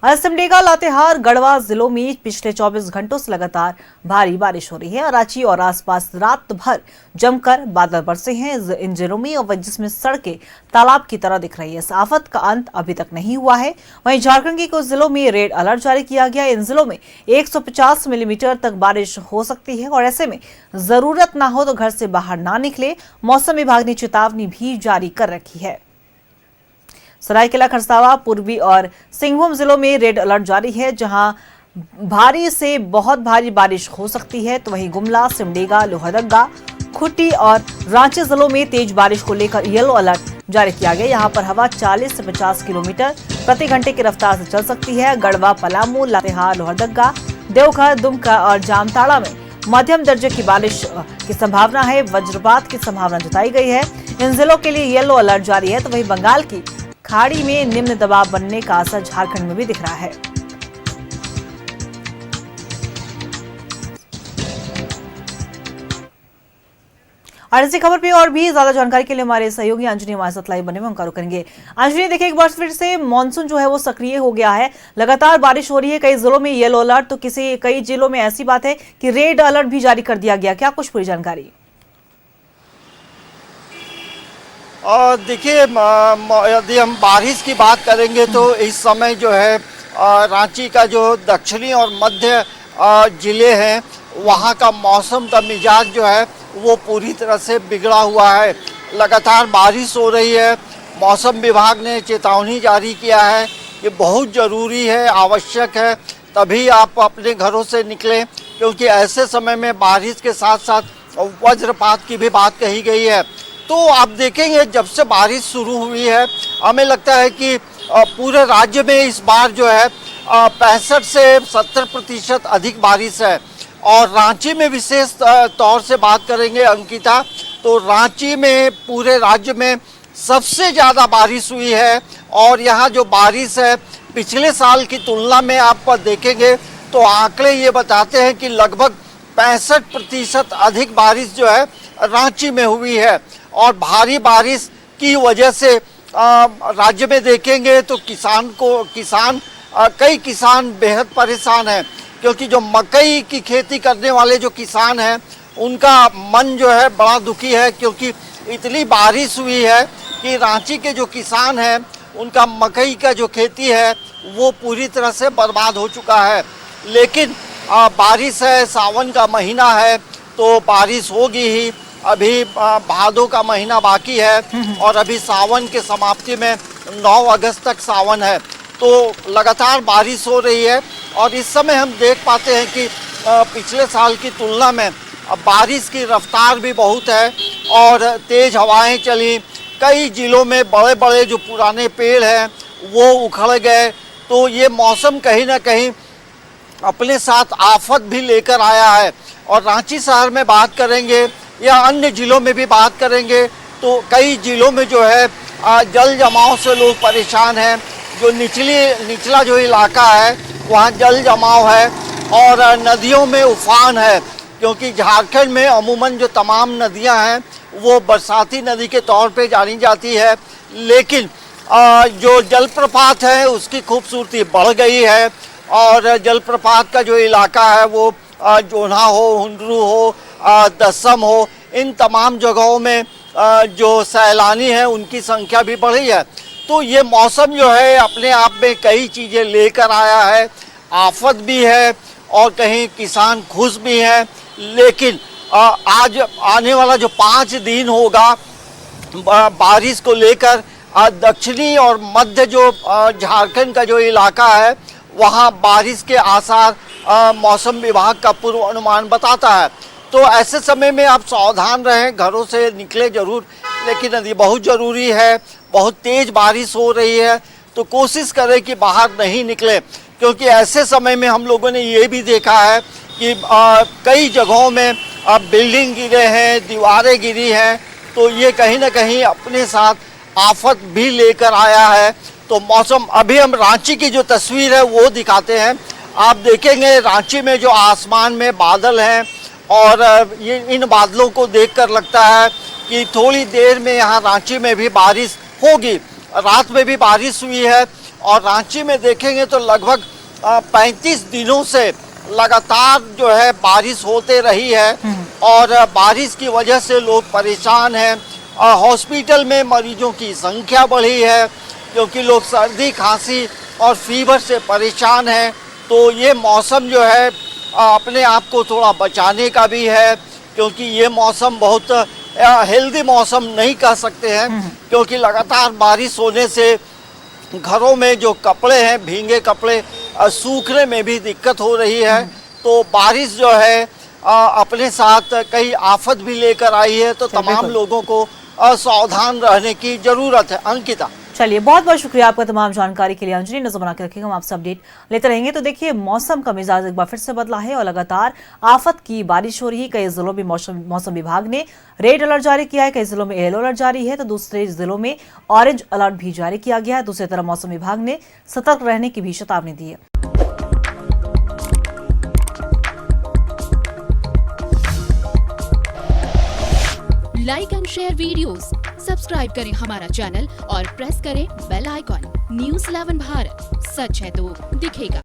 सिमडेगा, लातेहार, गढ़वा जिलों में पिछले 24 घंटों से लगातार भारी बारिश हो रही है। रांची और आसपास रात भर जमकर बादल बरसे हैं इन जिलों में, और जिसमें सड़कें तालाब की तरह दिख रही है। इस आफत का अंत अभी तक नहीं हुआ है। वहीं झारखंड के कुछ जिलों में रेड अलर्ट जारी किया गया। इन जिलों में 150 मिलीमीटर तक बारिश हो सकती है, और ऐसे में जरूरत ना हो तो घर से बाहर ना निकले। मौसम विभाग ने चेतावनी भी जारी कर रखी है। सरायकेला, खरसावां, पूर्वी और सिंहभूम जिलों में रेड अलर्ट जारी है, जहां भारी से बहुत भारी बारिश हो सकती है। तो वहीं गुमला, सिमडेगा, लोहरदगा, खूंटी और रांची जिलों में तेज बारिश को लेकर येलो अलर्ट जारी किया गया। यहां पर हवा 40 से 50 किलोमीटर प्रति घंटे की रफ्तार से चल सकती है। गढ़वा, पलामू, लातेहार, लोहरदगा, देवघर, दुमका और जामताड़ा में मध्यम दर्जे की बारिश की संभावना है। वज्रपात की संभावना जताई गई है। इन जिलों के लिए येलो अलर्ट जारी है। तो वहीं बंगाल की खाड़ी में निम्न दबाव बनने का असर झारखंड में भी दिख रहा है। और इसी खबर पे और भी ज्यादा जानकारी के लिए हमारे सहयोगी अंजनी हमारे साथ लाइव बने में हम करेंगे। अंजनी, देखिए एक बार फिर से मानसून जो है वो सक्रिय हो गया है। लगातार बारिश हो रही है। कई जिलों में येलो अलर्ट, तो कई जिलों में ऐसी बात है कि रेड अलर्ट भी जारी कर दिया गया। क्या कुछ पूरी जानकारी? और देखिए, यदि हम बारिश की बात करेंगे तो इस समय जो है रांची का जो दक्षिणी और मध्य जिले हैं, वहाँ का मौसम का मिजाज जो है वो पूरी तरह से बिगड़ा हुआ है। लगातार बारिश हो रही है। मौसम विभाग ने चेतावनी जारी किया है कि बहुत ज़रूरी है, आवश्यक है तभी आप अपने घरों से निकलें, क्योंकि ऐसे समय में बारिश के साथ साथ वज्रपात की भी बात कही गई है। तो आप देखेंगे, जब से बारिश शुरू हुई है, हमें लगता है कि पूरे राज्य में इस बार जो है 65 से 70% अधिक बारिश है। और रांची में विशेष तौर से बात करेंगे अंकिता, तो रांची में पूरे राज्य में सबसे ज़्यादा बारिश हुई है। और यहाँ जो बारिश है पिछले साल की तुलना में आप देखेंगे तो आंकड़े ये बताते हैं कि लगभग 65% अधिक बारिश जो है रांची में हुई है। और भारी बारिश की वजह से राज्य में देखेंगे तो कई किसान बेहद परेशान हैं, क्योंकि जो मकई की खेती करने वाले जो किसान हैं उनका मन जो है बड़ा दुखी है, क्योंकि इतनी बारिश हुई है कि रांची के जो किसान हैं उनका मकई का जो खेती है वो पूरी तरह से बर्बाद हो चुका है। लेकिन बारिश है, सावन का महीना है तो बारिश होगी ही। अभी भादों का महीना बाकी है और अभी सावन के समाप्ति में 9 अगस्त तक सावन है। तो लगातार बारिश हो रही है। और इस समय हम देख पाते हैं कि पिछले साल की तुलना में बारिश की रफ्तार भी बहुत है और तेज़ हवाएं चली। कई जिलों में बड़े बड़े जो पुराने पेड़ हैं वो उखड़ गए। तो ये मौसम कहीं ना कहीं अपने साथ आफत भी लेकर आया है। और रांची शहर में बात करेंगे या अन्य जिलों में भी बात करेंगे तो कई जिलों में जो है जल जमाव से लोग परेशान हैं। जो निचला जो इलाका है वहाँ जल जमाव है और नदियों में उफान है, क्योंकि झारखंड में अमूमन जो तमाम नदियाँ हैं वो बरसाती नदी के तौर पे जानी जाती है। लेकिन जो जलप्रपात है उसकी खूबसूरती बढ़ गई है। और जलप्रपात का जो इलाका है वो जोन्हा हो, हुंडरू हो, दसम हो, इन तमाम जगहों में जो सैलानी हैं उनकी संख्या भी बढ़ी है। तो ये मौसम जो है अपने आप में कई चीज़ें लेकर आया है। आफत भी है और कहीं किसान खुश भी हैं। लेकिन आज आने वाला जो 5 दिन होगा बारिश को लेकर, दक्षिणी और मध्य जो झारखंड का जो इलाका है वहाँ बारिश के आसार मौसम विभाग का पूर्वानुमान बताता है। तो ऐसे समय में आप सावधान रहें, घरों से निकले जरूर, लेकिन यदि बहुत ज़रूरी है, बहुत तेज़ बारिश हो रही है तो कोशिश करें कि बाहर नहीं निकले, क्योंकि ऐसे समय में हम लोगों ने ये भी देखा है कि कई जगहों में बिल्डिंग गिरे हैं, दीवारें गिरी हैं। तो ये कहीं ना कहीं अपने साथ आफत भी लेकर आया है। तो मौसम, अभी हम रांची की जो तस्वीर है वो दिखाते हैं। आप देखेंगे रांची में जो आसमान में बादल हैं और ये इन बादलों को देखकर लगता है कि थोड़ी देर में यहाँ रांची में भी बारिश होगी। रात में भी बारिश हुई है और रांची में देखेंगे तो लगभग 35 दिनों से लगातार जो है बारिश होते रही है और बारिश की वजह से लोग परेशान हैं। हॉस्पिटल में मरीजों की संख्या बढ़ी है क्योंकि लोग सर्दी खांसी और फीवर से परेशान हैं। तो ये मौसम जो है अपने आप को थोड़ा बचाने का भी है क्योंकि ये मौसम बहुत हेल्दी मौसम नहीं कह सकते हैं क्योंकि लगातार बारिश होने से घरों में जो कपड़े हैं भीगे कपड़े सूखने में भी दिक्कत हो रही है। तो बारिश जो है अपने साथ कई आफत भी लेकर आई है, तो तमाम बिल्कुल। लोगों को सावधान रहने की जरूरत है। अंकिता, चलिए, बहुत बहुत शुक्रिया आपका तमाम जानकारी के लिए अंजलि। नजर बना के रखिएगा, हम आपसे अपडेट लेते रहेंगे। तो देखिए, मौसम का मिजाज एक बार फिर से बदला है और लगातार आफत की बारिश हो रही है। कई जिलों में मौसम विभाग ने रेड अलर्ट जारी किया है, कई जिलों में येलो अलर्ट जारी है, तो दूसरे जिलों में ऑरेंज अलर्ट भी जारी किया गया है। दूसरी तरफ मौसम विभाग ने सतर्क रहने की भी चेतावनी दी है। Like and share videos, subscribe करें हमारा चैनल और प्रेस करें बेल आइकॉन। न्यूज़ 11 भारत, सच है तो दिखेगा।